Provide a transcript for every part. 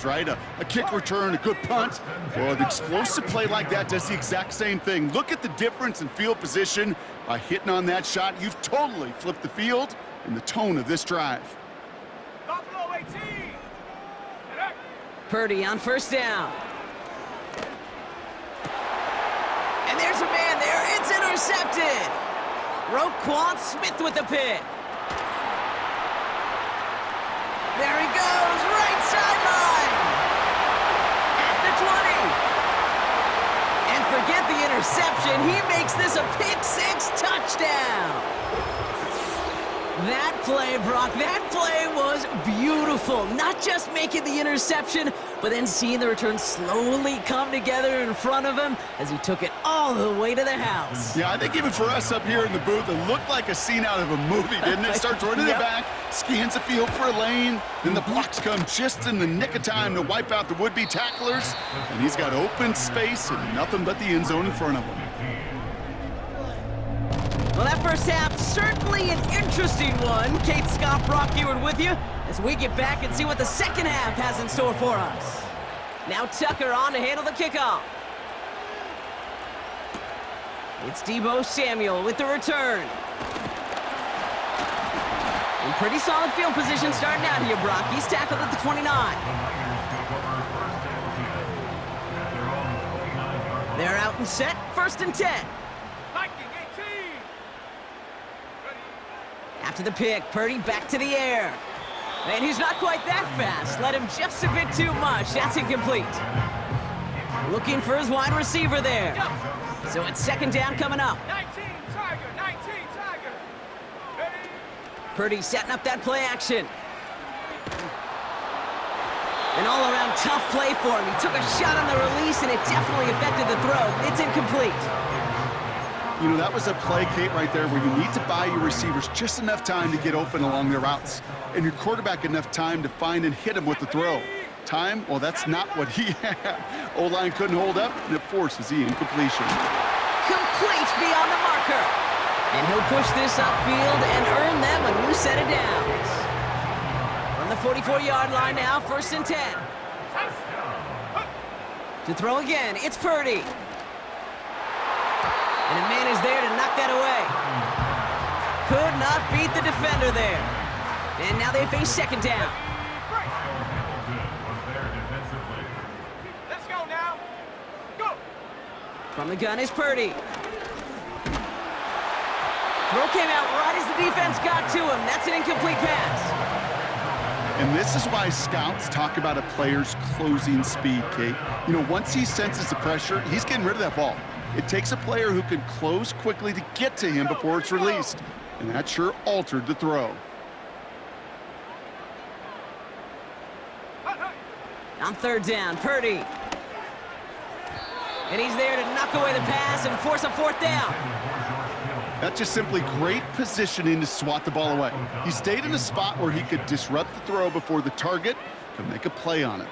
right? A kick return, a good punt. Well, an explosive play like that does the exact same thing. Look at the difference in field position. By hitting on that shot, you've totally flipped the field and the tone of this drive. Buffalo 18. Purdy on first down. And there's a man there. It's intercepted. Roquan Smith with the pick. There he goes, right sideline. At the 20. And forget the interception. He makes this a pick-6 touchdown. That play, Brock, that play was beautiful. Not just making the interception, but then seeing the return slowly come together in front of him as he took it all the way to the house. Yeah, I think even for us up here in the booth, it looked like a scene out of a movie, didn't it? Starts running the back, scans the field for a lane, then the blocks come just in the nick of time to wipe out the would-be tacklers, and he's got open space and nothing but the end zone in front of him. Well, that first half, certainly an interesting one. Kate, Scott, Brock, EastWood with you as we get back and see what the second half has in store for us. Now Tucker on to handle the kickoff. It's Deebo Samuel with the return. In pretty solid field position starting out here, Brock. He's tackled at the 29. They're out and set, 1st and 10. After the pick, Purdy back to the air. And he's not quite that fast. Let him just a bit too much. That's incomplete. Looking for his wide receiver there. So it's 2nd down coming up. 19 Tiger. Ready? Purdy setting up that play action. An all-around tough play for him. He took a shot on the release, and it definitely affected the throw. It's incomplete. You know, that was a play, Kate, right there where you need to buy your receivers just enough time to get open along their routes, and your quarterback enough time to find and hit him with the throw. Time, well, that's not what he had. O-line couldn't hold up, and it forces the incompletion. Complete beyond the marker. And he'll push this upfield and earn them a new set of downs. From the 44-yard line now, 1st and 10. To throw again, it's Purdy. And a man is there to knock that away. Could not beat the defender there. And now they face 2nd down. Let's go now. Go. From the gun is Purdy. Throw came out right as the defense got to him. That's an incomplete pass. And this is why scouts talk about a player's closing speed, Kate. You know, once he senses the pressure, he's getting rid of that ball. It takes a player who can close quickly to get to him before it's released. And that sure altered the throw. On 3rd down, Purdy. And he's there to knock away the pass and force a 4th down. That's just simply great positioning to swat the ball away. He stayed in a spot where he could disrupt the throw before the target could make a play on it.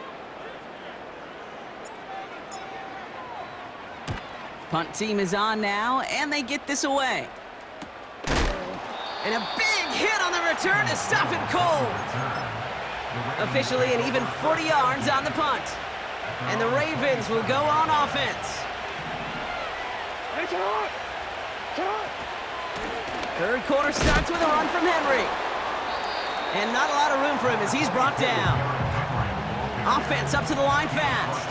Punt team is on now, and they get this away. And a big hit on the return to stop it cold. Officially an even 40 yards on the punt. And the Ravens will go on offense. 3rd quarter starts with a run from Henry. And not a lot of room for him as he's brought down. Offense up to the line fast.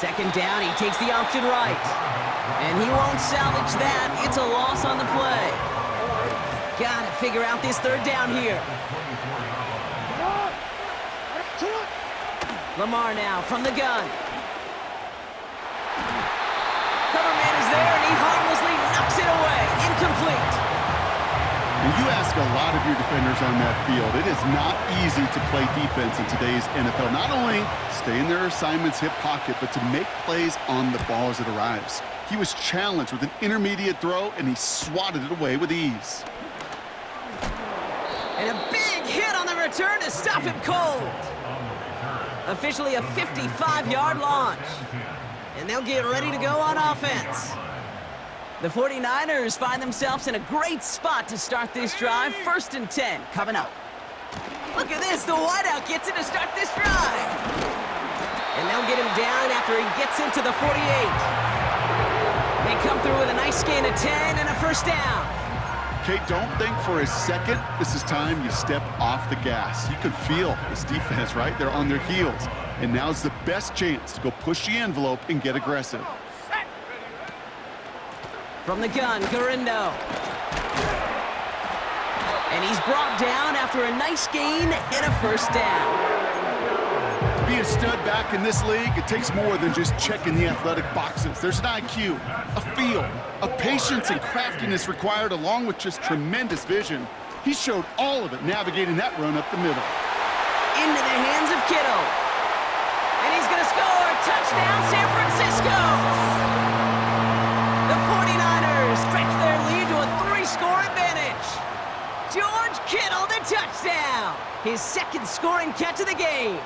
2nd down, he takes the option right. And he won't salvage that. It's a loss on the play. Got to figure out this 3rd down here. Lamar now from the gun. Cover man is there, and he harmlessly knocks it away. Incomplete. And you ask a lot of your defenders on that field. It is not easy to play defense in today's NFL. Not only stay in their assignment's hip pocket, but to make plays on the ball as it arrives. He was challenged with an intermediate throw, and he swatted it away with ease. And a big hit on the return to stop him cold. Officially a 55-yard launch. And they'll get ready to go on offense. The 49ers find themselves in a great spot to start this drive. 1st and 10 coming up. Look at this, the wideout gets it to start this drive. And they'll get him down after he gets into the 48. They come through with a nice gain of 10 and a first down. Kate, don't think for a second this is time you step off the gas. You could feel this defense, right? They're on their heels. And now's the best chance to go push the envelope and get aggressive. From the gun, Garindo. And he's brought down after a nice gain and a first down. To be a stud back in this league, it takes more than just checking the athletic boxes. There's an IQ, a feel, a patience and craftiness required along with just tremendous vision. He showed all of it navigating that run up the middle. Into the hands of Kittle. And he's going to score. Touchdown, San Francisco. The 49ers stretch their lead to a 3-score advantage. George Kittle, the touchdown. His second scoring catch of the game.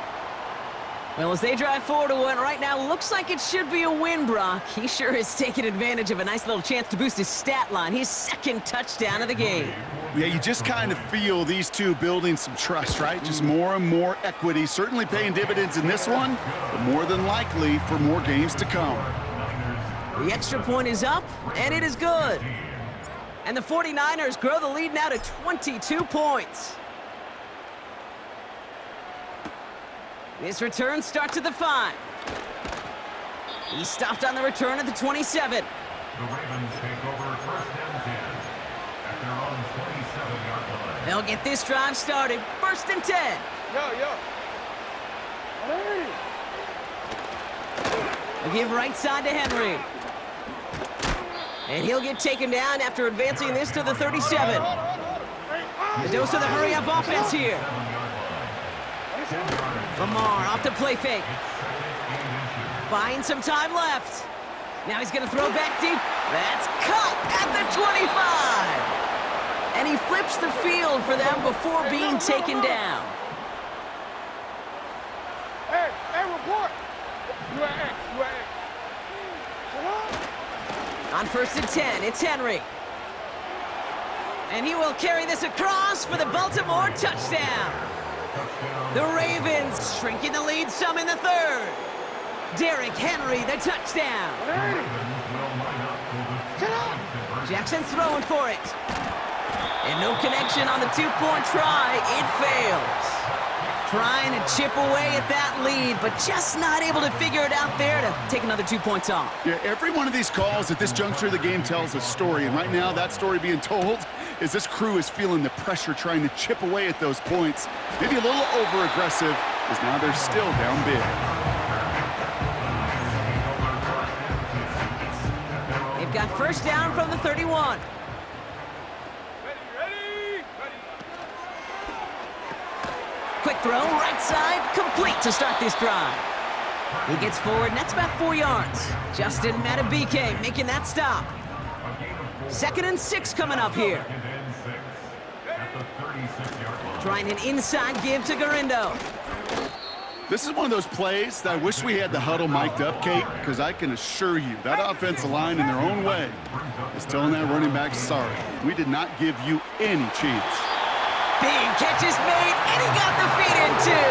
Well, as they drive forward to what right now looks like it should be a win, Brock. He sure has taken advantage of a nice little chance to boost his stat line. His second touchdown of the game. Yeah, you just kind of feel these two building some trust, right? Just more and more equity. Certainly paying dividends in this one, but more than likely for more games to come. The extra point is up, and it is good. And the 49ers grow the lead now to 22 points. This return starts at the 5. He stopped on the return at the 27. The Ravens take over first and 10 at their own 27-yard line. They'll get this drive started. First and 10. They'll give right side to Henry. And he'll get taken down after advancing this to the 37. The dose of the hurry-up offense here. Lamar off the play fake. Buying some time left. Now he's going to throw back deep. That's caught at the 25. And he flips the field for them before being taken down. Hey, report. On first and 10, it's Henry. And he will carry this across for the Baltimore touchdown. The Ravens shrinking the lead some in the third. Derrick Henry, the touchdown. Jackson's throwing for it. And no connection on the two-point try. It fails. Trying to chip away at that lead, but just not able to figure it out there to take another 2 points off. Yeah, every one of these calls at this juncture of the game tells a story, and right now that story being told is this crew is feeling the pressure trying to chip away at those points. Maybe a little over-aggressive, as now they're still down big. They've got first down from the 31. Quick throw, right side, complete to start this drive. He gets forward, and that's about 4 yards. Justin Matabike making that stop. Second and 6 coming up here. Trying an inside give to Garindo. This is one of those plays that I wish we had the huddle mic'd up, Kate, because I can assure you that offensive line in their own way is telling that running back, sorry, we did not give you any chance. Big catch is made, and he got the feet in too.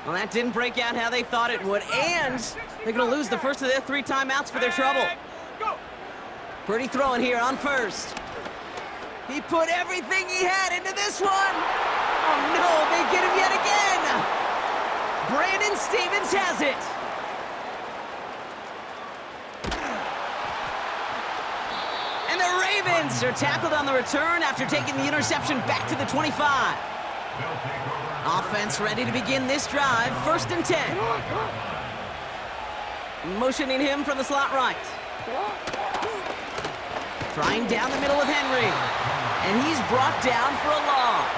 Well, that didn't break out how they thought it would, and they're going to lose the first of their 3 timeouts for their trouble. Purdy throwing here on first. He put everything he had into this one. Oh, no, they get him yet again. Brandon Stevens has it. And the Ravens are tackled on the return after taking the interception back to the 25. Offense ready to begin this drive. First and 10. Motioning him from the slot right. Trying down the middle with Henry. And he's brought down for a loss.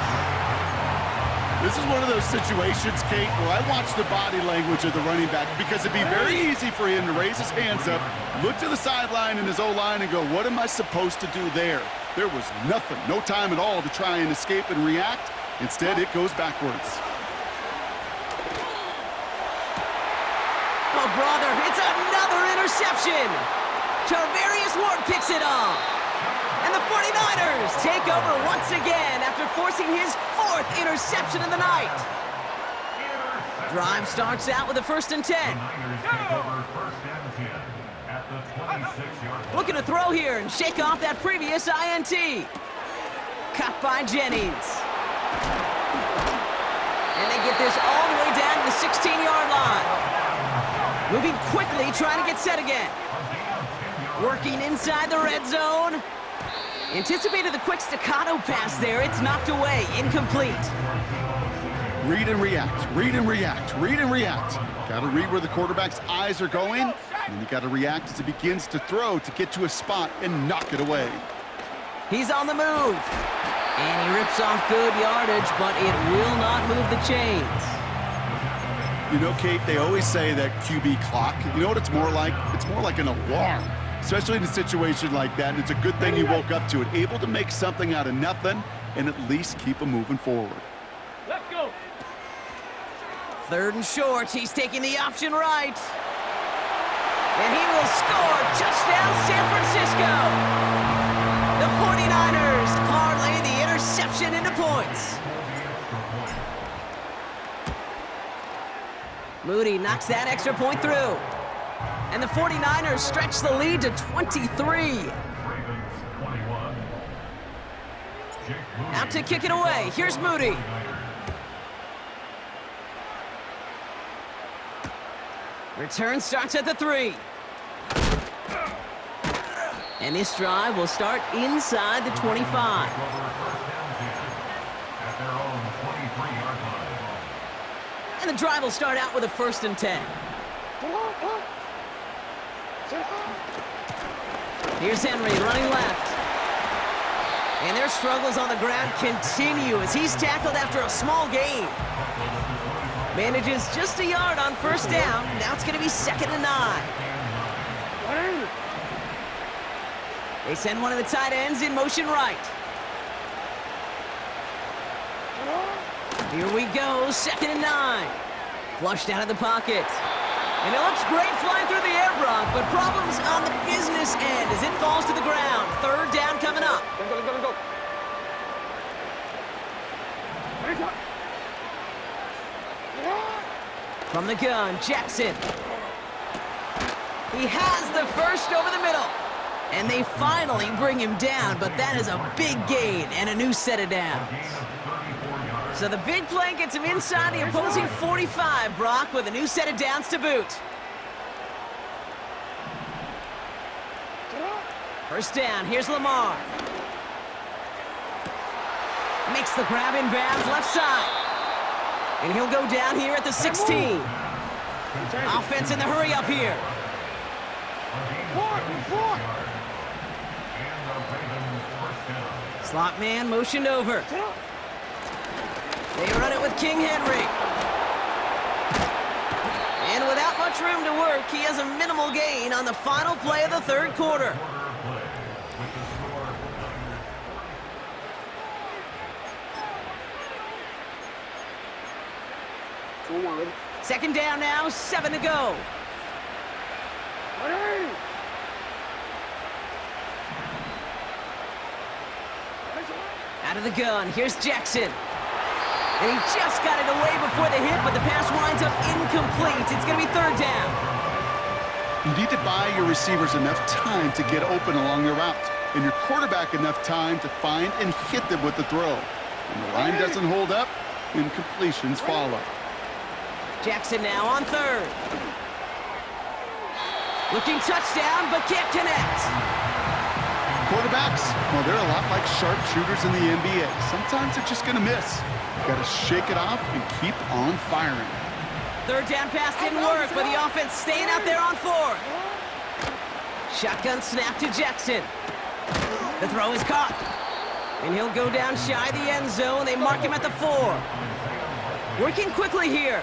This is one of those situations, Kate, where I watch the body language of the running back because it'd be very easy for him to raise his hands up, look to the sideline in his O-line and go, what am I supposed to do there? There was nothing, no time at all to try and escape and react. Instead, it goes backwards. brother. It's another interception. Tarvarius Ward picks it off. And the 49ers take over once again after forcing his 4th interception of the night. Drive starts out with a 1st and 10. Looking to throw here and shake off that previous INT. Cut by Jennings. And they get this all the way down to the 16-yard line. Moving quickly, trying to get set again. Working inside the red zone. Anticipated the quick staccato pass there. It's knocked away, incomplete. Read and react, read and react, read and react. Got to read where the quarterback's eyes are going, and you got to react as he begins to throw to get to a spot and knock it away. He's on the move. And he rips off good yardage, but it will not move the chains. You know, Kate, they always say that QB clock, you know what it's more like? It's more like an alarm, especially in a situation like that, and it's a good thing he woke up to it, able to make something out of nothing and at least keep him moving forward. Let's go. 3rd and short, he's taking the option right. And he will score. Touchdown, San Francisco. The 49ers parlay the interception into points. Moody knocks that extra point through. And the 49ers stretch the lead to 23. Out to kick it away. Here's Moody. Return starts at the 3. And this drive will start inside the 25. And the drive will start out with a 1st and 10. Here's Henry running left. And their struggles on the ground continue as he's tackled after a small gain. Manages just a yard on 1st down. Now it's going to be 2nd and 9. They send one of the tight ends in motion right. Here we go, 2nd and 9. Flushed out of the pocket. And it looks great flying through the air, Brock, but problems on the business end as it falls to the ground. 3rd down coming up. Let's go. From the gun, Jackson. He has the 1st over the middle. And they finally bring him down, but that is a big gain and a new set of downs. So the big play gets him inside the opposing 45, Brock, with a new set of downs to boot. 1st down, here's Lamar. Makes the grab in bounds left side. And he'll go down here at the 16. Offense in the hurry up here. Slot man motioned over. They run it with King Henry. And without much room to work, he has a minimal gain on the final play of the 3rd quarter. Second down now, 7 to go. Out of the gun, here's Jackson. And he just got it away before the hit, but the pass winds up incomplete. It's going to be 3rd down. You need to buy your receivers enough time to get open along the route, and your quarterback enough time to find and hit them with the throw. When the line doesn't hold up, incompletions follow. Jackson now on 3rd. Looking touchdown, but can't connect. Quarterbacks, well, they're a lot like sharpshooters in the NBA. Sometimes they're just going to miss. Got to shake it off and keep on firing. 3rd down pass didn't work, but the offense staying out there on 4th. Shotgun snap to Jackson. The throw is caught. And he'll go down shy of the end zone. They mark him at the 4. Working quickly here.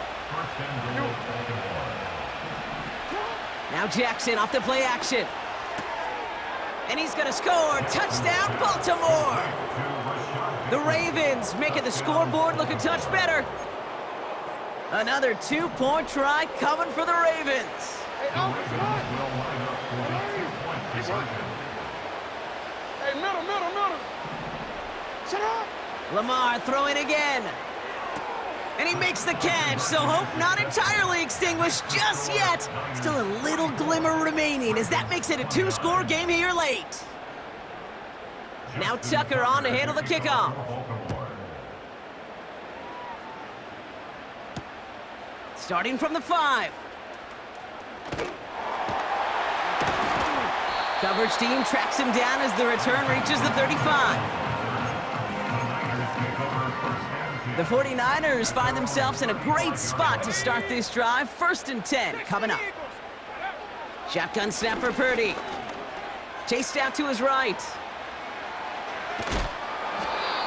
Now Jackson off the play action. And he's going to score. Touchdown, Baltimore. The Ravens making the scoreboard look a touch better. Another two-point try coming for the Ravens. Hey, Alfred, come on. Hey, middle. Sit up. Lamar throwing again. And he makes the catch, so hope not entirely extinguished just yet. Still a little glimmer remaining as that makes it a two-score game here late. Now Tucker on to handle the kickoff. Starting from the 5. Coverage team tracks him down as the return reaches the 35. The 49ers find themselves in a great spot to start this drive. 1st and 10 coming up. Shotgun snap for Purdy. Chased out to his right.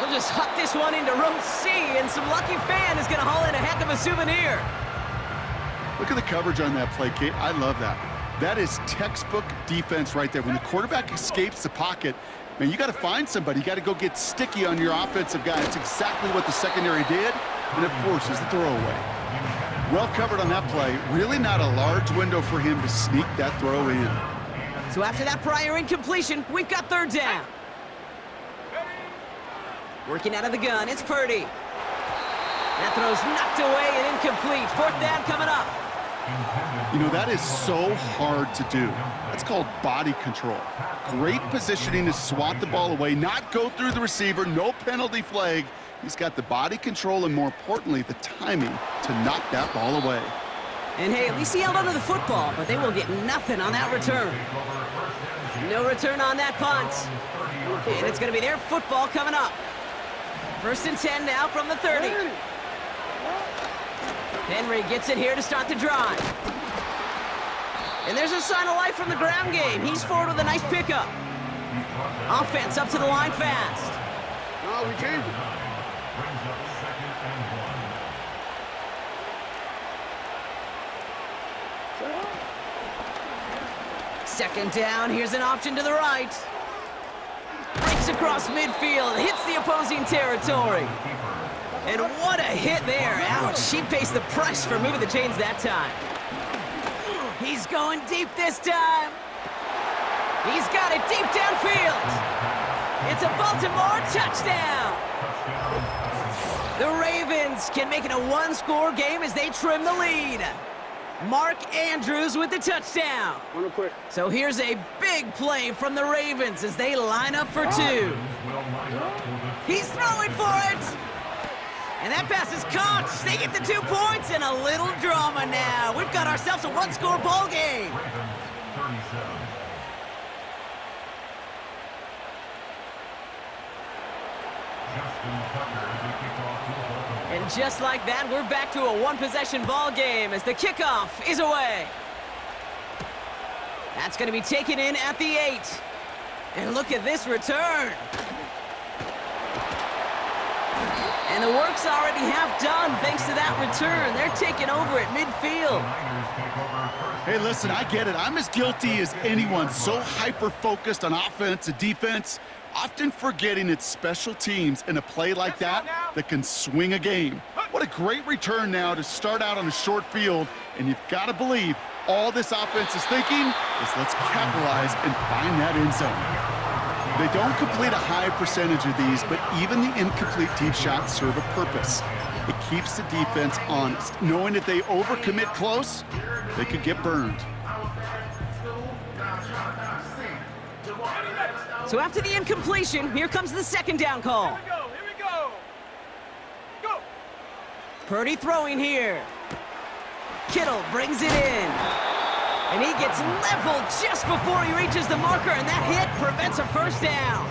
We'll just huck this one into row C, and some lucky fan is going to haul in a heck of a souvenir. Look at the coverage on that play, Kate. I love that. That is textbook defense right there. When the quarterback escapes the pocket, man, you got to find somebody. You got to go get sticky on your offensive guy. It's exactly what the secondary did, and it forces the throwaway. Well covered on that play. Really not a large window for him to sneak that throw in. So after that prior incompletion, we've got 3rd down. Working out of the gun, it's Purdy. That throw's knocked away and incomplete. 4th down coming up. You know, that is so hard to do. That's called body control. Great positioning to swat the ball away, not go through the receiver, no penalty flag. He's got the body control and, more importantly, the timing to knock that ball away. And hey, at least he held onto the football, but they will get nothing on that return. No return on that punt. And it's going to be their football coming up. 1st and 10 now from the 30. Henry gets it here to start the drive. And there's a sign of life from the ground game. He's forward with a nice pickup. Offense up to the line fast. No, we changed it. 2nd down, here's an option to the right. Breaks across midfield, hits the opposing territory. And what a hit there. Ouch, she faced the price for moving the chains that time. He's going deep this time. He's got it deep downfield. It's a Baltimore touchdown. The Ravens can make it a one-score game as they trim the lead. Mark Andrews with the touchdown. Real quick. So here's a big play from the Ravens as they line up for 2. He's throwing for it. And that pass is caught. They get the 2 points and a little drama now. We've got ourselves a one-score ball game. And just like that, we're back to a one-possession ball game as the kickoff is away. That's going to be taken in at the 8. And look at this return. And the work's already half done thanks to that return. They're taking over at midfield. Hey, listen, I get it. I'm as guilty as anyone. So hyper-focused on offense and defense, often forgetting it's special teams in a play like that that can swing a game. What a great return now to start out on a short field, and you've got to believe all this offense is thinking is let's capitalize and find that end zone. They don't complete a high percentage of these, but even the incomplete deep shots serve a purpose. It keeps the defense honest, knowing if they overcommit close, they could get burned. So after the incompletion, here comes the 2nd down call. Here we go. Go. Purdy throwing here. Kittle brings it in. And he gets leveled just before he reaches the marker, and that hit prevents a 1st down.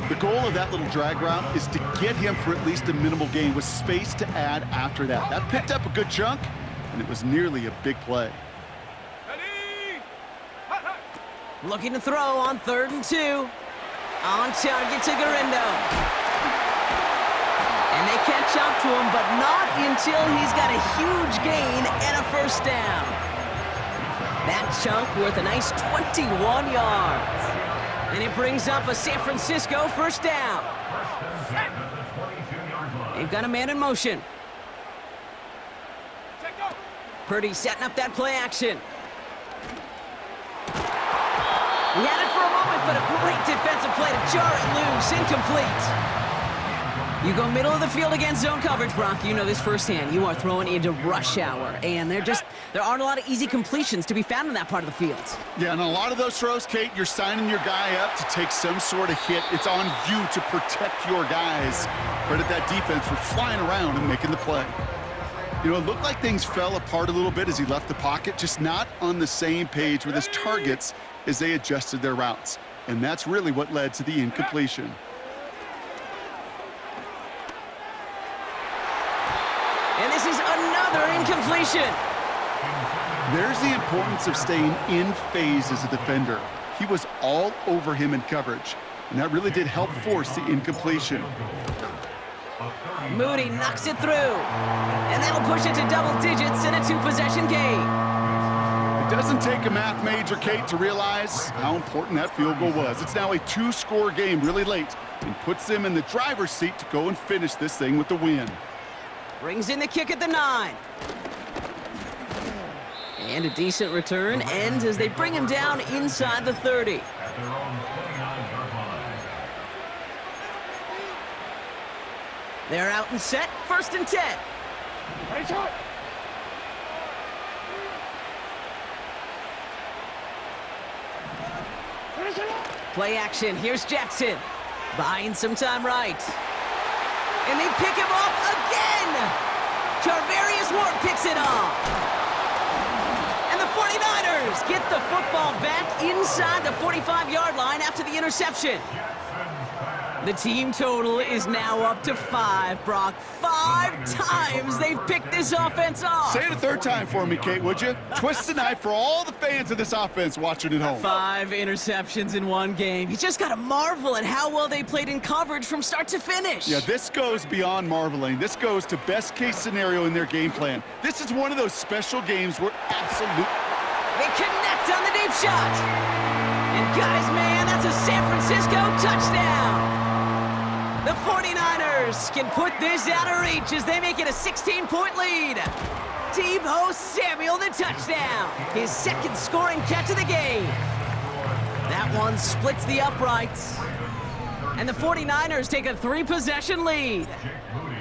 The goal of that little drag route is to get him for at least a minimal gain with space to add after that. That picked up a good chunk, and it was nearly a big play. Ready. Looking to throw on 3rd and 2. On target to Garindo. And they catch up to him, but not until he's got a huge gain and a 1st down. That chunk worth a nice 21 yards. And it brings up a San Francisco 1st down. They've got a man in motion. Purdy setting up that play action. He had it for a moment, but a great defensive play to jar it loose. Incomplete. You go middle of the field against zone coverage, Brock. You know this firsthand. You are throwing into rush hour, and there aren't a lot of easy completions to be found in that part of the field. Yeah, and a lot of those throws, Kate, you're signing your guy up to take some sort of hit. It's on you to protect your guys. Credit that defense for flying around and making the play. You know, it looked like things fell apart a little bit as he left the pocket, just not on the same page with his targets as they adjusted their routes. And that's really what led to the incompletion. And this is another incompletion. There's the importance of staying in phase as a defender. He was all over him in coverage, and that really did help force the incompletion. Moody knocks it through, and that'll push it to double digits in a two-possession game. It doesn't take a math major, Kate, to realize how important that field goal was. It's now a two-score game really late and puts them in the driver's seat to go and finish this thing with the win. Brings in the kick at the 9. And a decent return ends as they bring him down inside the 30. At their own 29-yard line. They're out and set, 1st and 10. Ready, shot. Ready, shot. Play action, here's Jackson. Buying some time right. And they pick him off again! Charvarius Ward picks it off. And the 49ers get the football back inside the 45-yard line after the interception. The team total is now up to 5, Brock. 5 times they've picked this offense off. Say it a third time for me, Kate, would you? Twist the knife for all the fans of this offense watching at home. 5 interceptions in one game. You just got to marvel at how well they played in coverage from start to finish. Yeah, this goes beyond marveling. This goes to best case scenario in their game plan. This is one of those special games where absolute... They connect on the deep shot. And got his man. That's a San Francisco touchdown. The 49ers can put this out of reach as they make it a 16-point lead. Deebo Samuel, the touchdown. His second scoring catch of the game. That one splits the uprights. And the 49ers take a 3-possession lead.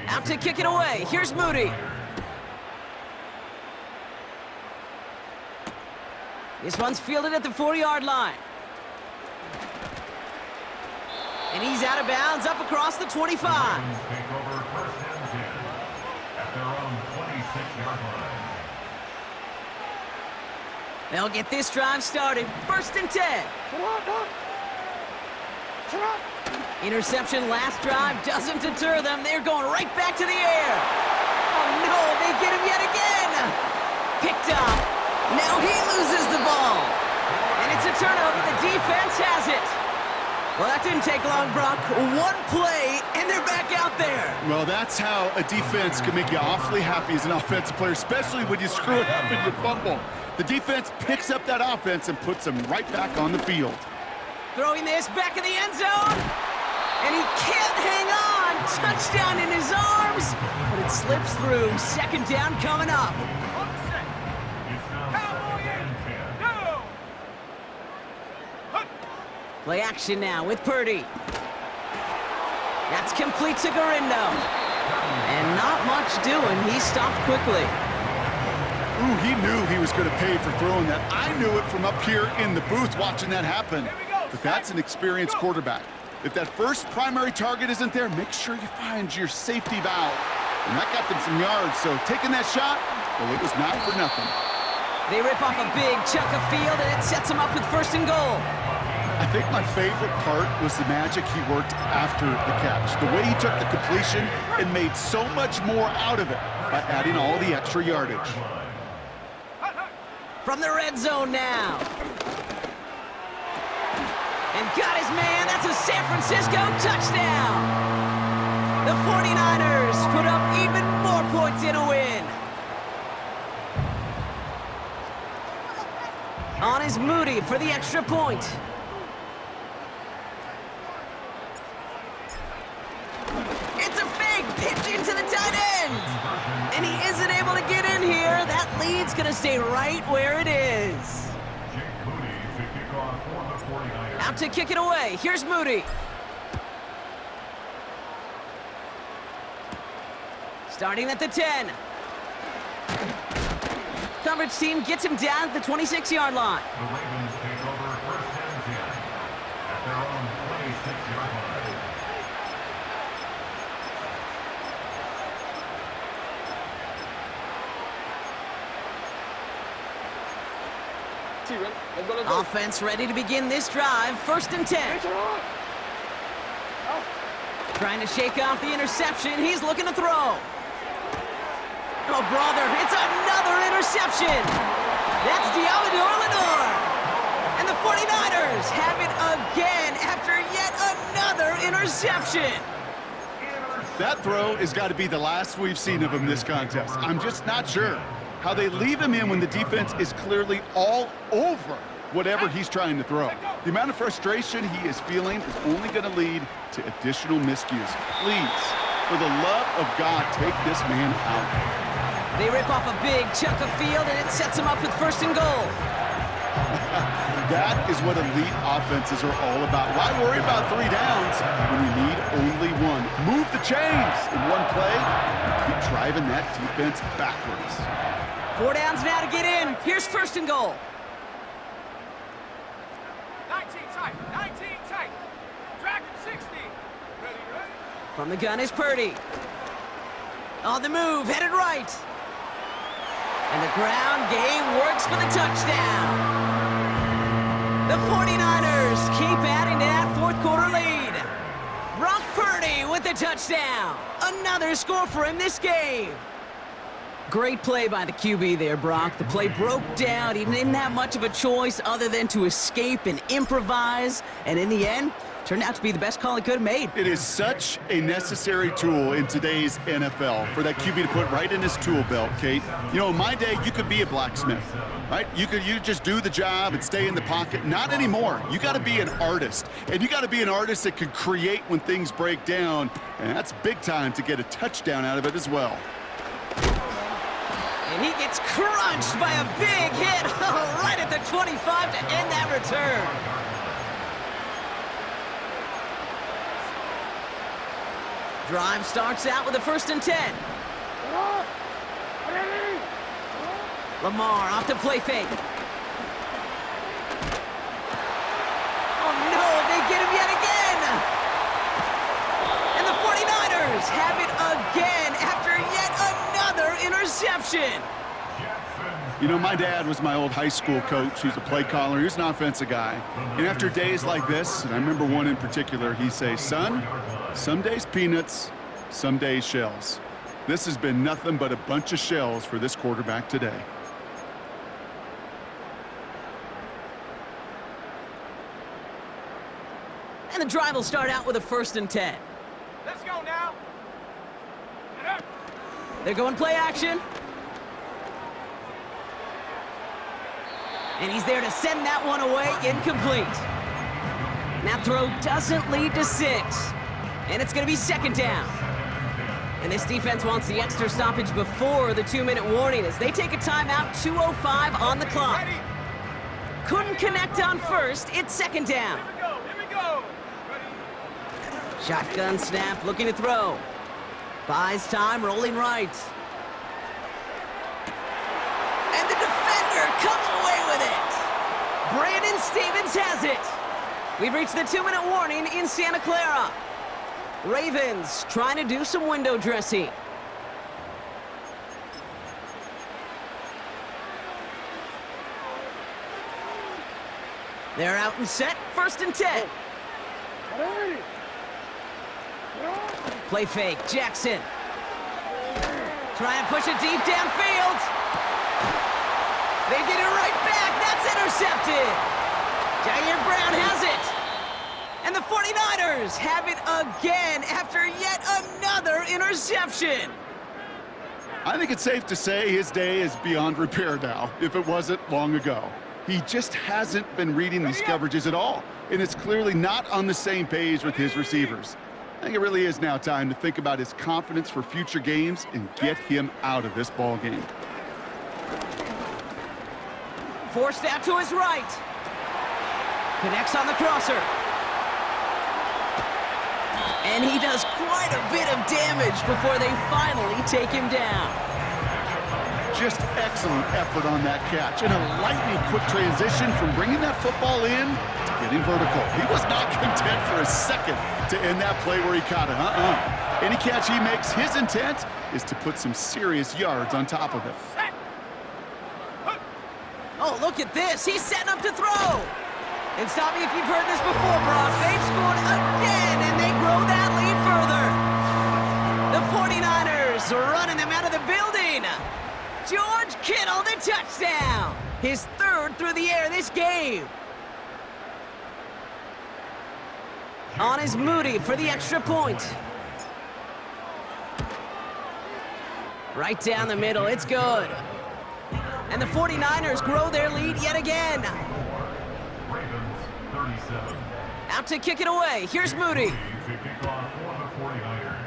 Out to kick it away. Here's Moody. This one's fielded at the 4-yard line. And he's out of bounds up across the 25. Take over 1st and 10 at their own 26-yard line. They'll get this drive started. 1st and 10. Interception last drive doesn't deter them. They're going right back to the air. Oh no, they get him yet again. Picked up. Now he loses the ball. And it's a turnover. The defense has it. Well, that didn't take long, Brock. One play, and they're back out there. Well, that's how a defense can make you awfully happy as an offensive player, especially when you screw it up and you fumble. The defense picks up that offense and puts them right back on the field. Throwing this back in the end zone. And he can't hang on. Touchdown in his arms. But it slips through. 2nd down coming up. Play action now with Purdy. That's complete to Garindo. And not much doing. He stopped quickly. Ooh, he knew he was going to pay for throwing that. I knew it from up here in the booth watching that happen. But that's an experienced quarterback. If that first primary target isn't there, make sure you find your safety valve. And that got them some yards, so taking that shot, well, it was not for nothing. They rip off a big chunk of field, and it sets them up with 1st and goal. I think my favorite part was the magic he worked after the catch. The way he took the completion and made so much more out of it by adding all the extra yardage. From the red zone now. And got his man. That's a San Francisco touchdown. The 49ers put up even more points in a win. On is Moody for the extra point. It's a fake pitch into the tight end. And he isn't able to get in here. That leaves lead's going to stay right where it is. Out to kick it away. Here's Moody. Starting at the 10. Coverage team gets him down at the 26-yard line. The Ravens take over first and 10 at their own 26-yard line. Offense ready to begin this drive. First and 10. Trying to shake off the interception. He's looking to throw. Oh, brother, it's another interception. That's Diamador Lenore. And the 49ers have it again after yet another interception. That throw has got to be the last we've seen of him this contest. I'm just not sure how they leave him in when the defense is clearly all over whatever he's trying to throw. The amount of frustration he is feeling is only going to lead to additional miscues. Please, for the love of God, take this man out. They rip off a big chunk of field, and it sets them up with first and goal. That is what elite offenses are all about. Why worry about 3 downs when you need only one? Move the chains in one play and keep driving that defense backwards. 4 downs now to get in. Here's first and goal. 19 tight. Dragon 60. Ready. From the gun is Purdy. On the move, headed right. And the ground game works for the touchdown. The 49ers keep adding to that fourth quarter lead. Brock Purdy with the touchdown. Another score for him this game. Great play by the QB there, Brock. The play broke down. He didn't have much of a choice other than to escape and improvise. And in the end, turned out to be the best call he could have made. It is such a necessary tool in today's NFL for that QB to put right in his tool belt, Kate. You know, in my day, you could be a blacksmith, right? You just do the job and stay in the pocket. Not anymore. You got to be an artist, and you got to be an artist that can create when things break down, and that's big time to get a touchdown out of it as well. And he gets crunched by a big hit right at the 25 to end that return. Drive starts out with a first and 10. Lamar off to play fake. Oh no, they get him yet again! And the 49ers have it again after yet another interception. You know, my dad was my old high school coach. He's a play caller. He was an offensive guy. And after days like this, and I remember one in particular, he'd say, son, some days peanuts, some days shells. This has been nothing but a bunch of shells for this quarterback today. And the drive will start out with a first and 10. Let's go now. They're going play action. And he's there to send that one away, incomplete. That throw doesn't lead to 6. And it's going to be second down. And this defense wants the extra stoppage before the 2-minute warning as they take a timeout, 2:05 on the clock. Couldn't connect on first, it's second down. Here we go. Shotgun snap, looking to throw. Buys time, rolling right. And the defender comes away with it. Brandon Stevens has it. We've reached the 2-minute warning in Santa Clara. Ravens trying to do some window dressing. They're out and set, first and 10. Play fake, Jackson. Try and push it deep downfield. They get it right back, that's intercepted. Jair Brown has it. And the 49ers have it again after yet another interception. I think it's safe to say his day is beyond repair now, if it wasn't long ago. He just hasn't been reading these coverages at all, and it's clearly not on the same page with his receivers. I think it really is now time to think about his confidence for future games and get him out of this ball game. Forced out to his right. Connects on the crosser. And he does quite a bit of damage before they finally take him down. Just excellent effort on that catch. And a lightning quick transition from bringing that football in to getting vertical. He was not content for a second to end that play where he caught it. Any catch he makes, his intent is to put some serious yards on top of it. Oh, look at this. He's setting up to throw. And stop me if you've heard this before, Brock. They've scored again, and they grow that lead further. The 49ers are running them out of the building. George Kittle, the touchdown. His third through the air this game. On is Moody for the extra point. Right down the middle, it's good. And the 49ers grow their lead yet again. Ravens 37. Out to kick it away. Here's Moody. To kick off for the 49ers.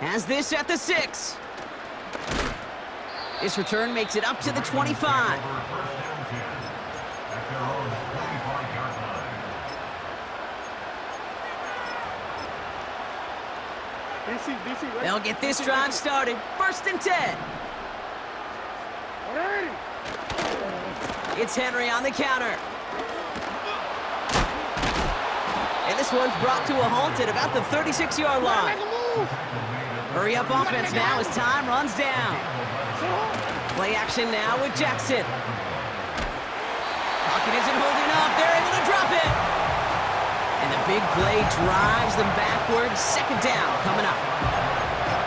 Has this at the 6. This return makes it up to the 25. First down 10 at their own 25-yard line. They'll get this drive started. First and 10. It's Henry on the counter. And this one's brought to a halt at about the 36-yard line. Hurry up offense now as time runs down. Play action now with Jackson. Pocket isn't holding up. They're able to drop it. And the big play drives them backwards. Second down coming up.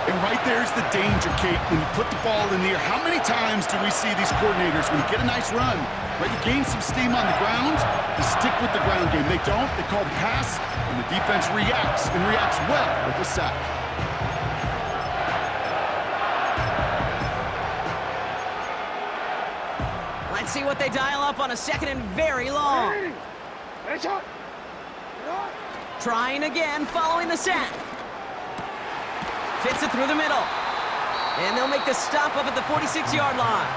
And right there's the danger, Kate, when you put the ball in the air. How many times do we see these coordinators, when you get a nice run, right, you gain some steam on the ground, you stick with the ground game. They don't, they call the pass, and the defense reacts, and reacts well with the sack. Let's see what they dial up on a second and very long. Trying again following the sack. Fits it through the middle. And they'll make the stop up at the 46-yard line.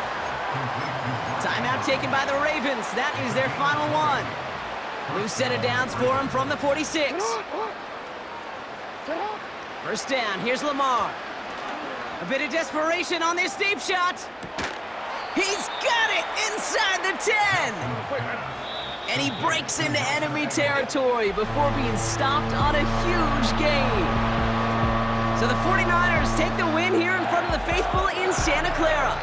Timeout taken by the Ravens. That is their final one. Loose set of downs for them from the 46. First down, here's Lamar. A bit of desperation on this deep shot. He's got it inside the 10. And he breaks into enemy territory before being stopped on a huge gain. So the 49ers take the win here in front of the faithful in Santa Clara.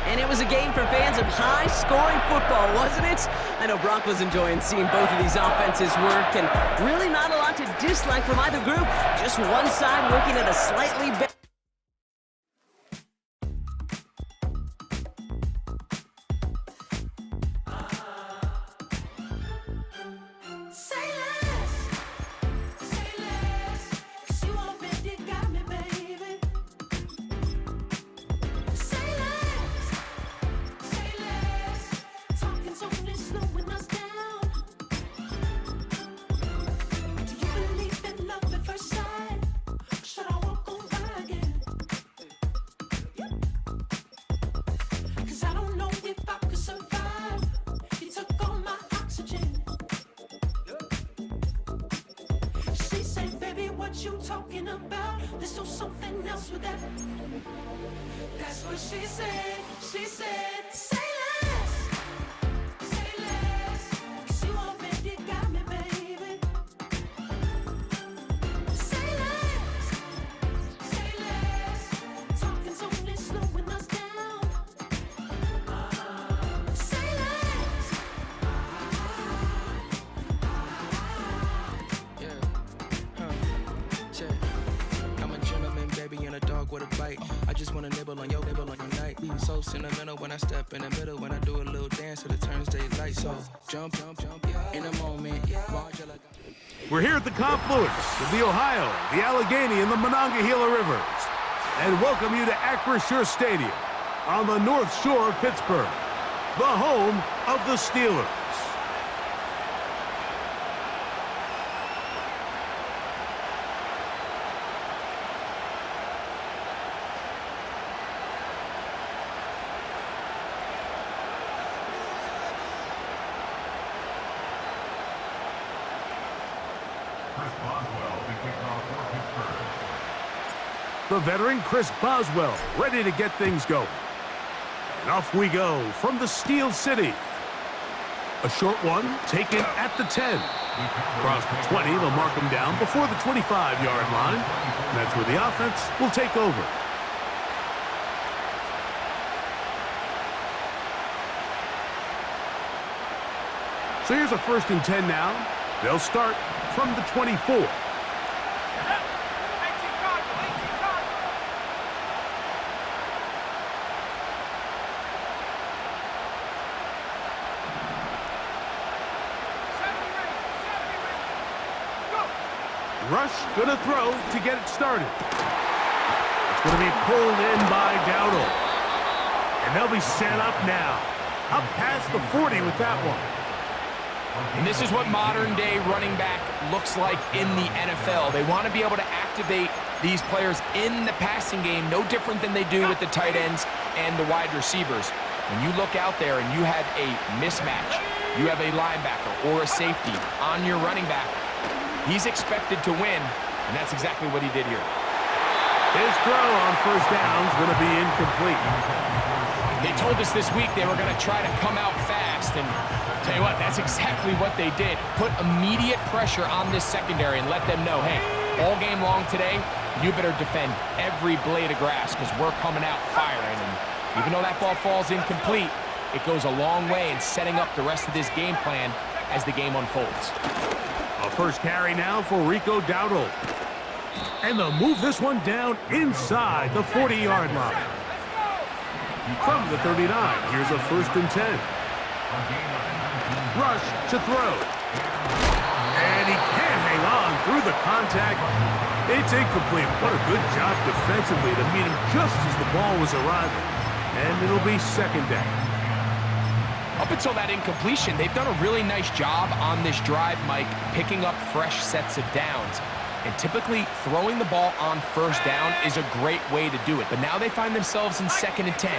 And it was a game for fans of high-scoring football, wasn't it? I know Brock was enjoying seeing both of these offenses work, and really not a lot to dislike from either group. Just one side working at a slightly better. You talking about? Let's do something else with that. That's what she said. She said, say less. Say less. 'Cause you already got me, baby. Say less. Say less. Talking's only slowing us down. Say less. I'm a gentleman, baby, and a dog with a bite. I just wanna nibble on your night. So sentimental when I step in the middle. When I do a little dance till it turns daylight. So jump, in a moment. We're here at the confluence of the Ohio, the Allegheny, and the Monongahela Rivers. And welcome you to Acrisure Stadium on the North Shore of Pittsburgh, the home of the Steelers. kickoff for Pittsburgh. The veteran Chris Boswell ready to get things going. And off we go from the Steel City. A short one taken at the 10. Across the 20, they'll mark him down before the 25-yard line. And that's where the offense will take over. So here's a 1st and 10 now. They'll start from the 24. Rush gonna throw to get it started. It's gonna be pulled in by Dowdle. And they'll be set up now. Up past the 40 with that one. And this is what modern-day running back looks like in the NFL. They want to be able to activate these players in the passing game, no different than they do with the tight ends and the wide receivers. When you look out there and you have a mismatch, you have a linebacker or a safety on your running back, he's expected to win, and that's exactly what he did here. His throw on 1st down is going to be incomplete. They told us this week they were going to try to come out fast, and tell you what, that's exactly what they did. Put immediate pressure on this secondary and let them know, hey, all game long today, you better defend every blade of grass because we're coming out firing. And even though that ball falls incomplete, it goes a long way in setting up the rest of this game plan as the game unfolds. A first carry now for Rico Dowdle. And they'll move this one down inside the 40-yard line. From the 39, here's a 1st and 10. Rush to throw. And he can't hang on through the contact. It's incomplete. What a good job defensively to meet him just as the ball was arriving. And it'll be 2nd down. Up until that incompletion, they've done a really nice job on this drive, Mike, picking up fresh sets of downs. And typically, throwing the ball on 1st down is a great way to do it. But now they find themselves in 2nd and 10.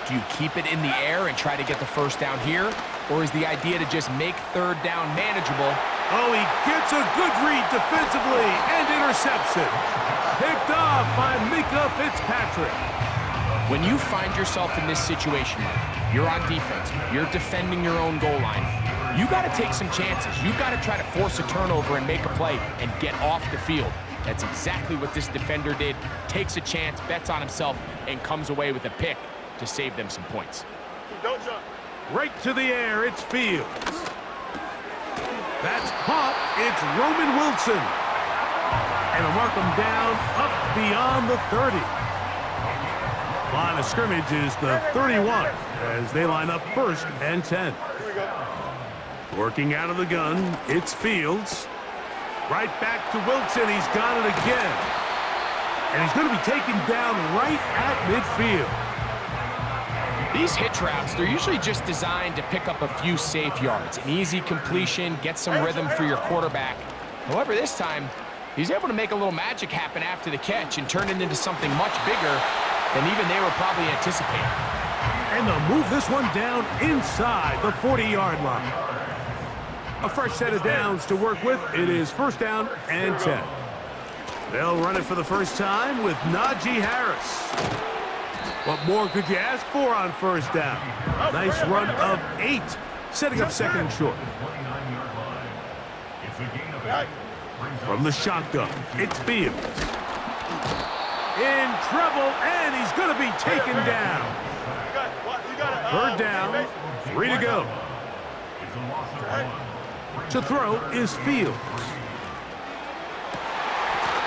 Do you keep it in the air and try to get the 1st down here? Or is the idea to just make 3rd down manageable? Oh, he gets a good read defensively and intercepts it. Picked off by Mika Fitzpatrick. When you find yourself in this situation, Mike, you're on defense, you're defending your own goal line, you got to take some chances. You've got to try to force a turnover and make a play and get off the field. That's exactly what this defender did. Takes a chance, bets on himself, and comes away with a pick to save them some points. Don't jump. Right to the air, it's Fields. That's caught, it's Roman Wilson. And they'll mark him down up beyond the 30. Line of scrimmage is the 31 as they line up 1st and 10. Working out of the gun, it's Fields. Right back to Wilson, he's got it again. And he's going to be taken down right at midfield. These hitch routes, they're usually just designed to pick up a few safe yards. An easy completion, get some rhythm for your quarterback. However, this time, he's able to make a little magic happen after the catch and turn it into something much bigger than even they were probably anticipating. And they'll move this one down inside the 40-yard line. A fresh set of downs to work with. It is 1st down and 10. They'll run it for the first time with Najee Harris. What more could you ask for on 1st down? Nice run of 8, setting up 2nd and short. From the shotgun, it's Fields. In trouble, and he's going to be taken down. 3rd down, 3 to go. To throw is Fields.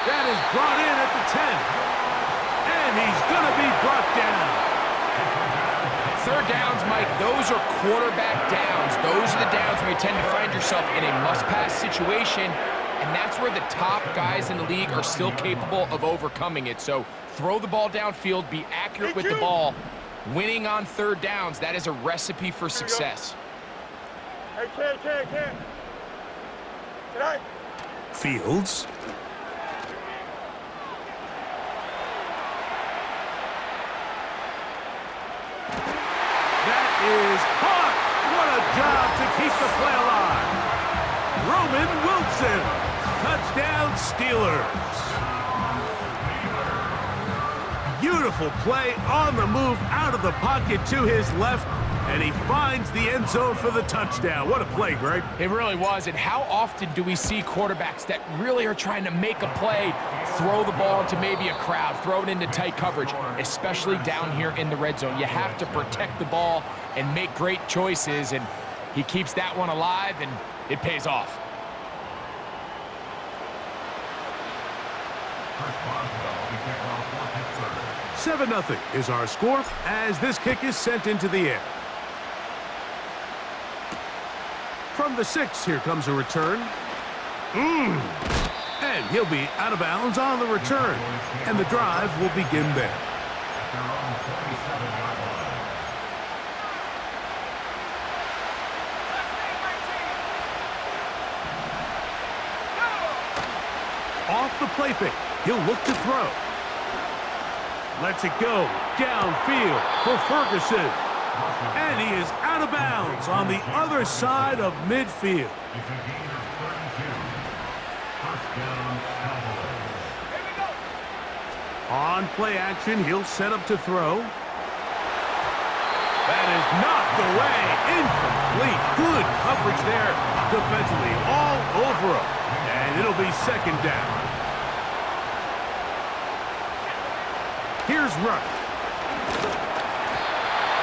That is brought in at the 10. And he's going to be brought down. 3rd downs, Mike, those are quarterback downs. Those are the downs where you tend to find yourself in a must-pass situation, and that's where the top guys in the league are still capable of overcoming it. So throw the ball downfield, be accurate with the ball. Winning on 3rd downs, that is a recipe for success. Hey, Ken. Tonight. Fields. That is caught. What a job to keep the play alive. Roman Wilson Touchdown, Steelers. Beautiful play on the move out of the pocket to his left, and he finds the end zone for the touchdown. What a play, Greg. It really was, and how often do we see quarterbacks that really are trying to make a play, throw the ball into maybe a crowd, throw it into tight coverage, especially down here in the red zone. You have to protect the ball and make great choices, and he keeps that one alive, and it pays off. 7-0 is our score as this kick is sent into the air. From the 6, here comes a return. And he'll be out of bounds on the return. And the drive will begin there. Off the play fake, he'll look to throw. Lets it go downfield for Ferguson. And he is out of bounds on the other side of midfield. On play action, he'll set up to throw. That is knocked away, incomplete. Good coverage there defensively, all over him. And it'll be second down. Here's Rush.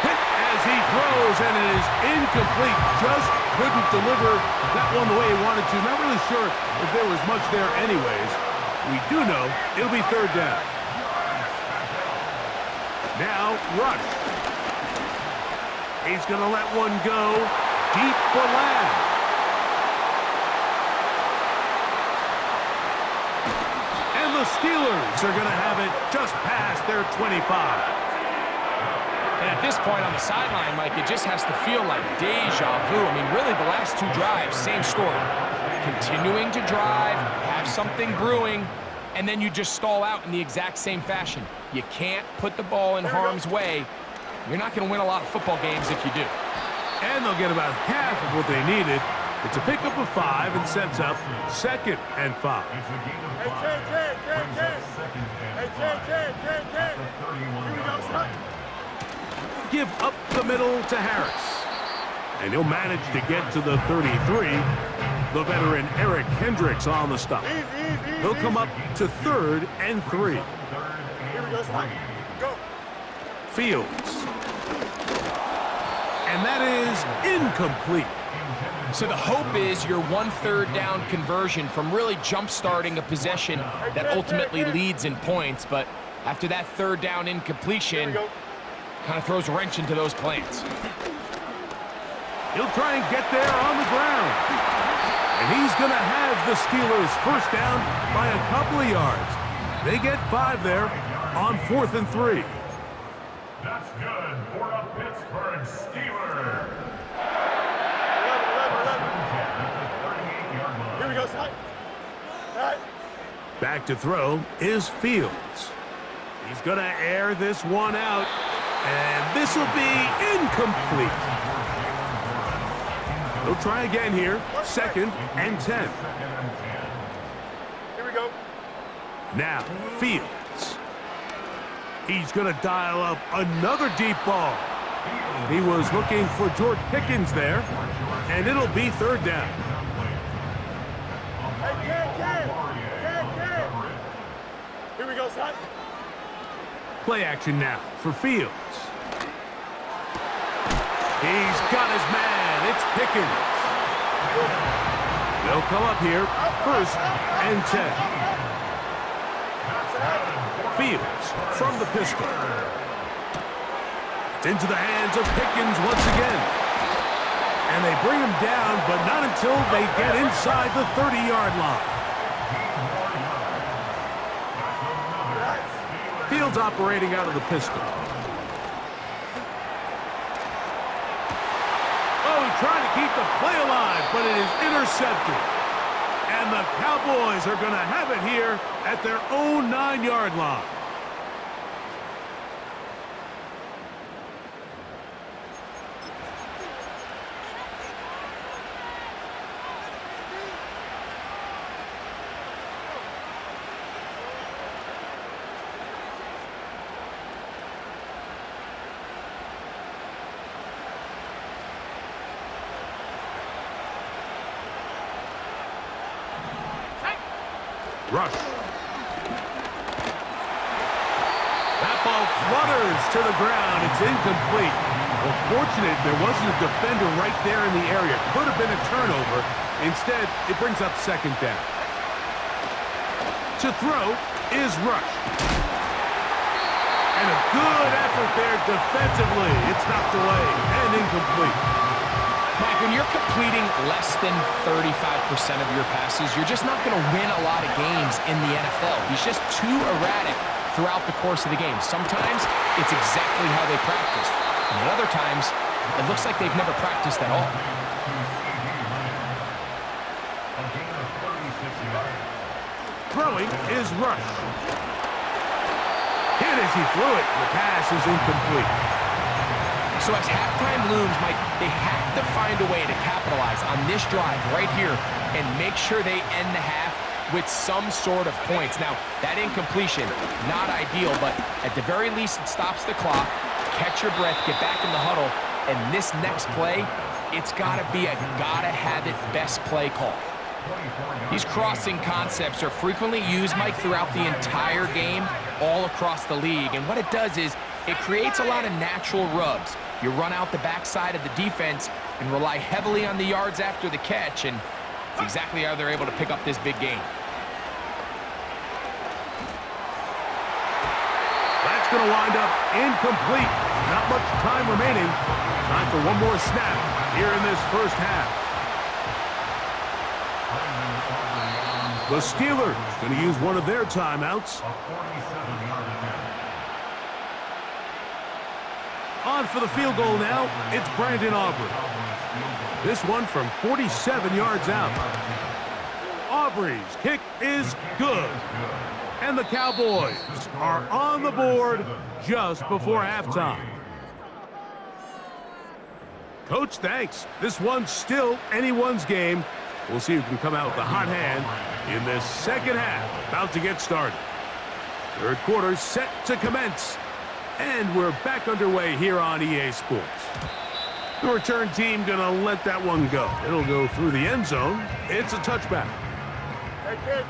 Hit as he throws, and it is incomplete. Just couldn't deliver that one the way he wanted to. Not really sure if there was much there anyways. We do know it'll be third down. Now, Rush. He's going to let one go deep for Lamb. And the Steelers are going to have it just past their 25. And at this point on the sideline, Mike, it just has to feel like deja vu. I mean, really, the last two drives, same story. Continuing to drive, have something brewing, and then you just stall out in the exact same fashion. You can't put the ball in harm's way. You're not going to win a lot of football games if you do. And they'll get about half of what they needed. It's a pickup of 5 and sets up 2nd and 5. Hey, Ken. Hey, Ken. Here we go, son. Give up the middle to Harris. And he'll manage to get to the 33. The veteran Eric Hendricks on the stop. He'll come up to 3rd and 3. Here we go, son. Go. Fields. And that is incomplete. So the hope is your 1 3rd down conversion from really jump-starting a possession that ultimately leads in points. But after that 3rd down incompletion, kind of throws a wrench into those plans. He'll try and get there on the ground. And he's going to have the Steelers first down by a couple of yards. They get 5 there on 4th and 3. That's good for the Pittsburgh Steelers. 11. Here we go, son. Right. Back to throw is Fields. He's going to air this one out, and this will be incomplete. He'll try again here, 2nd and 10. Here we go. Now, Fields. He's going to dial up another deep ball. He was looking for George Pickens there, and it'll be 3rd down. Hey, Ken. Here we go, son. Play action now for Fields. He's got his man. It's Pickens. They'll come up here, 1st and 10. Fields from the pistol. It's into the hands of Pickens once again. And they bring him down, but not until they get inside the 30-yard line. Fields operating out of the pistol. Oh, trying to keep the play alive, but it is intercepted. And the Cowboys are going to have it here at their own 9-yard line. Rush. That ball flutters to the ground. It's incomplete. Well, fortunate there wasn't a defender right there in the area. Could have been a turnover. Instead, it brings up second down. To throw is Rush. And a good effort there defensively. It's knocked away and incomplete. Mike, when you're completing less than 35% of your passes, you're just not going to win a lot of games in the NFL. He's just too erratic throughout the course of the game. Sometimes it's exactly how they practiced. And at other times, it looks like they've never practiced at all. Throwing is Rush. Hit as he threw it. The pass is incomplete. So as halftime looms, Mike, they have to find a way to capitalize on this drive right here and make sure they end the half with some sort of points. Now, that incompletion, not ideal, but at the very least, it stops the clock. Catch your breath, get back in the huddle, and this next play, it's got to be a gotta-have-it best play call. These crossing concepts are frequently used, Mike, throughout the entire game, all across the league. And what it does is it creates a lot of natural rubs. You run out the backside of the defense and rely heavily on the yards after the catch, and it's exactly how they're able to pick up this big game. That's going to wind up incomplete. Not much time remaining. Time for one more snap here in this first half. The Steelers going to use one of their timeouts. On for the field goal now, it's Brandon Aubrey. This one from 47 yards out. Aubrey's kick is good. And the Cowboys are on the board just before halftime. Coach, thanks. This one's still anyone's game. We'll see who can come out with a hot hand in this second half. About to get started. Third quarter set to commence. And we're back underway here on EA Sports. The return team gonna let that one go. It'll go through the end zone. It's a touchback.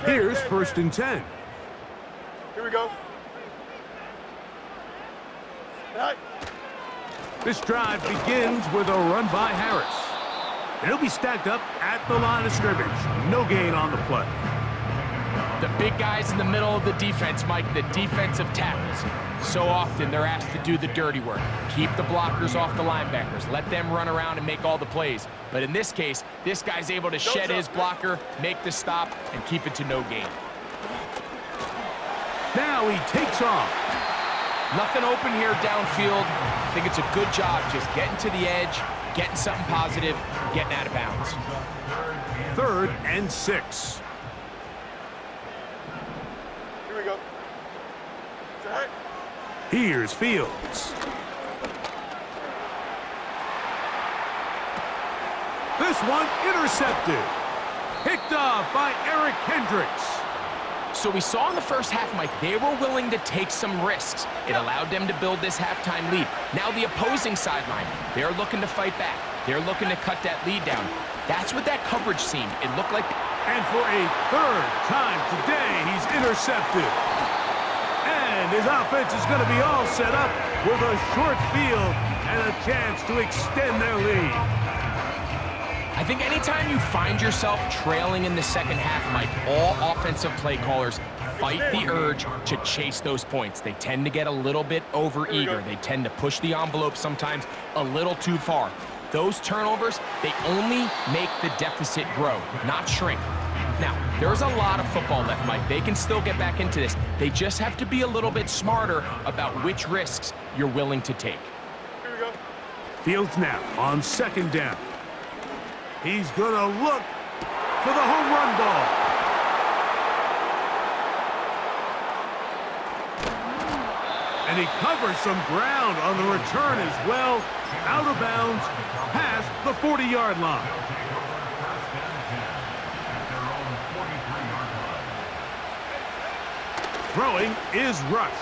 Here's first and 10. Here we go. Right. This drive begins with a run by Harris. And he'll be stacked up at the line of scrimmage. No gain on the play. The big guys in the middle of the defense, Mike, the defensive tackles. So often they're asked to do the dirty work. Keep the blockers off the linebackers. Let them run around and make all the plays. But in this case, this guy's able to shed his blocker, make the stop, and keep it to no gain. Now he takes off. Nothing open here downfield. I think it's a good job just getting to the edge, getting something positive, getting out of bounds. 3rd and 6. Here we go. Set. Here's Fields. This one intercepted. Picked off by Eric Hendricks. So we saw in the first half, Mike, they were willing to take some risks. It allowed them to build this halftime lead. Now the opposing sideline, they're looking to fight back. They're looking to cut that lead down. That's what that coverage seemed. It looked like... And for a 3rd time today, he's intercepted. And his offense is going to be all set up with a short field and a chance to extend their lead. I think anytime you find yourself trailing in the second half, Mike, all offensive play callers fight the urge to chase those points. They tend to get a little bit overeager. They tend to push the envelope sometimes a little too far. Those turnovers, they only make the deficit grow, not shrink. Now, there's a lot of football left, Mike. They can still get back into this. They just have to be a little bit smarter about which risks you're willing to take. Here we go. Fields now on 2nd down. He's going to look for the home run ball. And he covers some ground on the return as well. Out of bounds, past the 40-yard line. Throwing is Rush.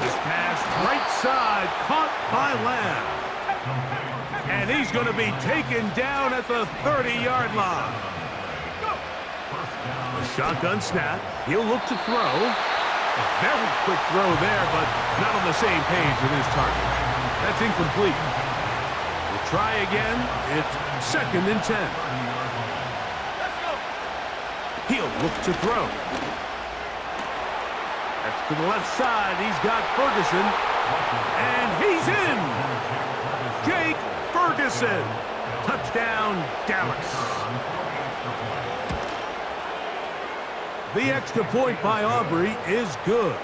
This pass right side, caught by Lamb. And he's going to be taken down at the 30-yard line. Shotgun snap. He'll look to throw. A very quick throw there, but not on the same page with his target. That's incomplete. We'll try again. It's 2nd and 10. He'll look to throw. That's to the left side. He's got Ferguson. And he's in! Jake Ferguson. Touchdown, Dallas. The extra point by Aubrey is good.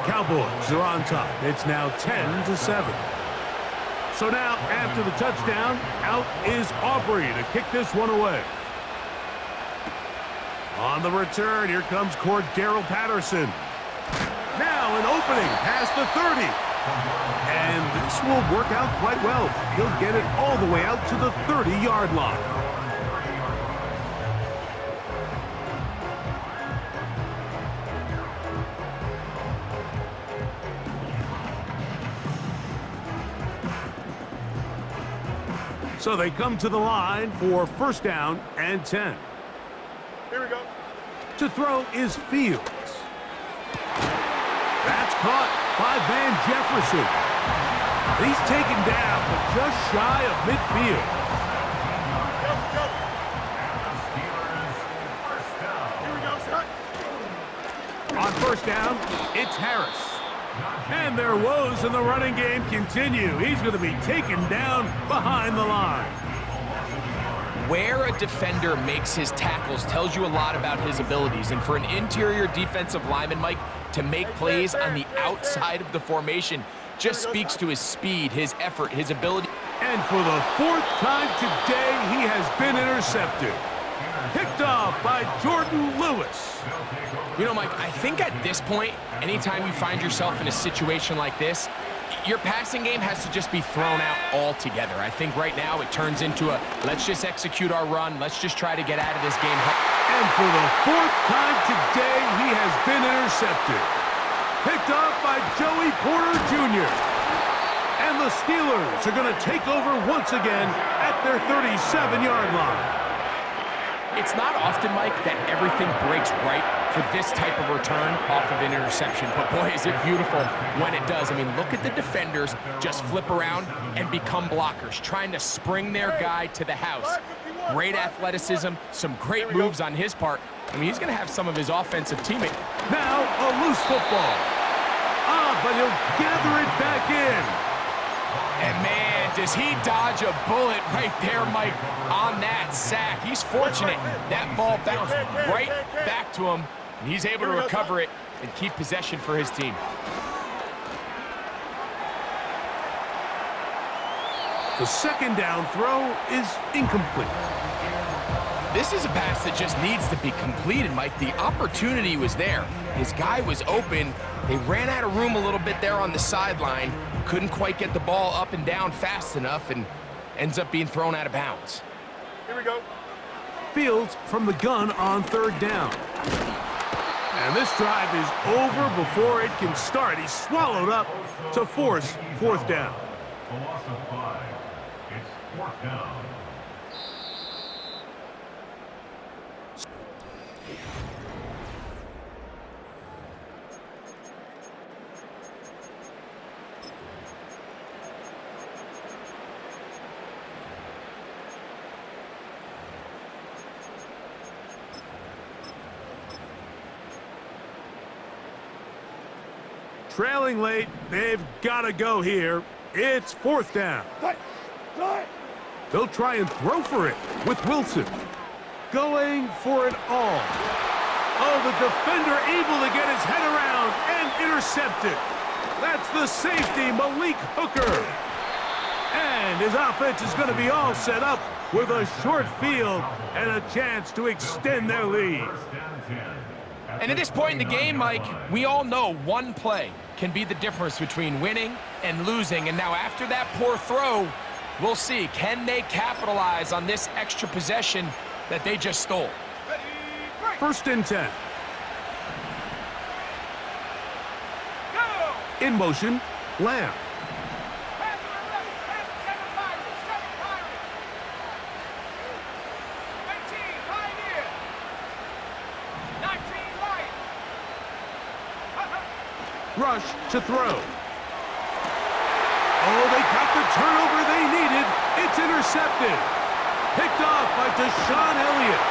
Cowboys are on top. It's now 10-7. So now, after the touchdown, out is Aubrey to kick this one away. On the return, here comes Cordero Patterson. Now an opening past the 30. And this will work out quite well. He'll get it all the way out to the 30-yard line. So they come to the line for 1st down and 10. Here we go. To throw is Fields. That's caught by Van Jefferson. He's taken down, but just shy of midfield. Here we go, shot. On 1st down, it's Harris. And their woes in the running game continue. He's going to be taken down behind the line. Where a defender makes his tackles tells you a lot about his abilities. And for an interior defensive lineman, Mike, to make plays on the outside of the formation just speaks to his speed, his effort, his ability. And for the 4th time today, he has been intercepted. Picked off by Jordan Lewis. You know, Mike, I think at this point, anytime you find yourself in a situation like this, your passing game has to just be thrown out altogether. I think right now it turns into a, let's just execute our run, let's just try to get out of this game. And for the 4th time today, he has been intercepted. Picked off by Joey Porter Jr. And the Steelers are going to take over once again at their 37-yard line. It's not often, Mike, that everything breaks right for this type of return off of an interception. But boy, is it beautiful when it does. I mean, look at the defenders just flip around and become blockers, trying to spring their guy to the house. Great athleticism, some great moves on his part. I mean, he's going to have some of his offensive teammates. Now a loose football. But he'll gather it back in. And man, does he dodge a bullet right there, Mike, on that sack. He's fortunate. That ball bounced right back to him, and he's able to recover it and keep possession for his team. The 2nd down throw is incomplete. This is a pass that just needs to be completed, Mike. The opportunity was there. His guy was open. They ran out of room a little bit there on the sideline. Couldn't quite get the ball up and down fast enough and ends up being thrown out of bounds. Here we go. Fields from the gun on 3rd down. And this drive is over before it can start. He's swallowed up to force 4th down. A loss of 5. It's 4th down. Trailing late, they've got to go here. It's 4th down. They'll try and throw for it with Wilson. Going for it all. Oh, the defender able to get his head around and intercept it. That's the safety, Malik Hooker. And his offense is going to be all set up with a short field and a chance to extend their lead. And at this point in the game, Mike, we all know one play can be the difference between winning and losing. And now after that poor throw, we'll see, can they capitalize on this extra possession that they just stole? 1st and 10. In motion, Lamb. rush to throw. Oh, they got the turnover they needed. It's intercepted. Picked off by Deshaun Elliott.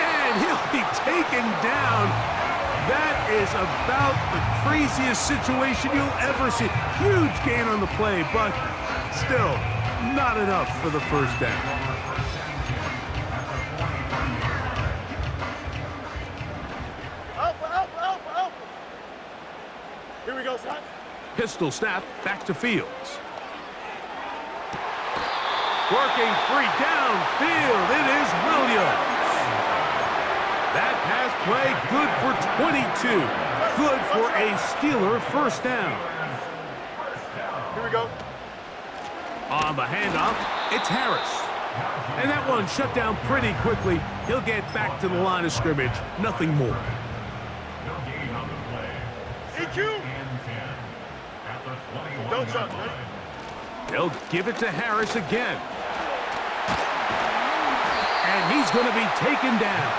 And he'll be taken down. That is about the craziest situation you'll ever see. Huge gain on the play, but still not enough for the first down. Alpha. Here we go, son. Pistol snap back to Fields. Working free downfield. It is Williams. That pass play good for 22. Good for a Steeler first down. Here we go. On the handoff, it's Harris. And that one shut down pretty quickly. He'll get back to the line of scrimmage. Nothing more. EQ. Don't shot, man. They'll give it to Harris again. And he's going to be taken down.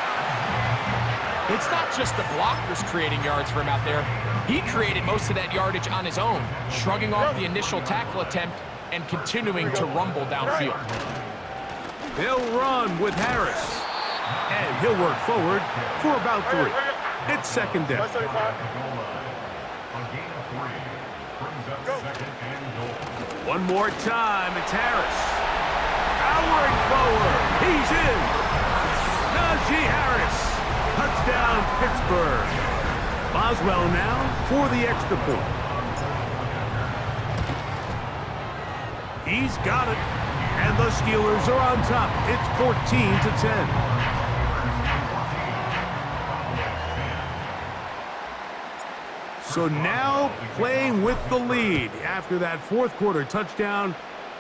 It's not just the blockers creating yards for him out there. He created most of that yardage on his own, shrugging off the initial tackle attempt and continuing to rumble downfield. They'll run with Harris. And he'll work forward for about 3. It's second down. One more time, it's Harris. Powering forward. He's in. Najee Harris. Touchdown, Pittsburgh. Boswell now for the extra point. He's got it. And the Steelers are on top. It's 14-10. So now playing with the lead after that fourth quarter touchdown.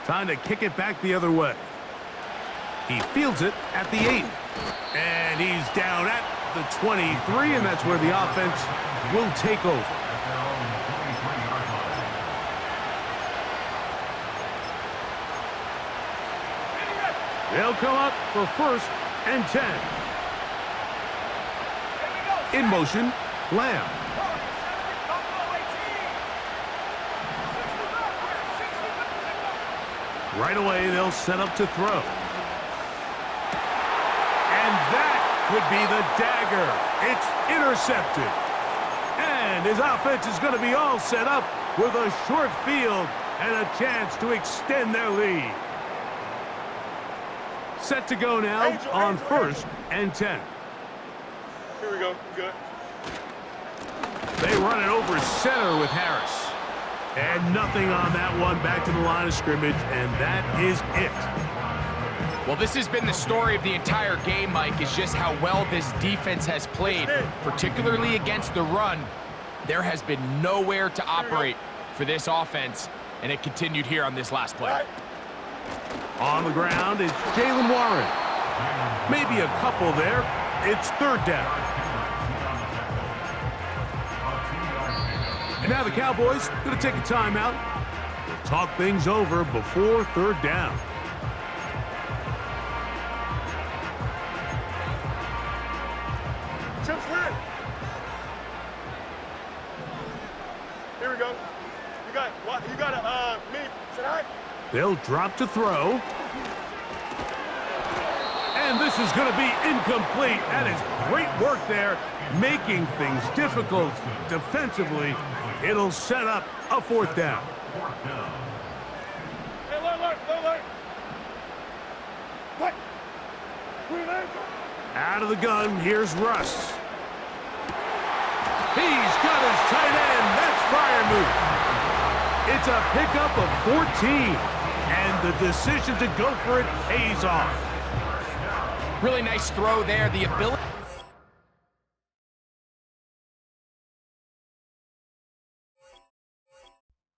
Time to kick it back the other way. He fields it at the 8. And he's down at the 23, and that's where the offense will take over. They'll come up for 1st and 10. In motion, Lamb. Right away, they'll set up to throw. And that could be the dagger. It's intercepted. And his offense is going to be all set up with a short field and a chance to extend their lead. Set to go now on 1st and 10. Here we go. Good. They run it over center with Harris. And nothing on that one. Back to the line of scrimmage, and that is it. Well, this has been the story of the entire game, Mike, is just how well this defense has played, particularly against the run. There has been nowhere to operate for this offense, and it continued here on this last play. On the ground is Jaylen Warren. Maybe a couple there. It's 3rd down. And now the Cowboys going to take a timeout. They'll talk things over before 3rd down. Chip's lit. Here we go. You got me tonight. They'll drop to throw. And this is going to be incomplete. That is great work there, making things difficult defensively. It'll set up a 4th down. Hey, look. What? Out of the gun, here's Russ. He's got his tight end. That's Freiermuth. It's a pickup of 14. And the decision to go for it pays off. Really nice throw there. The ability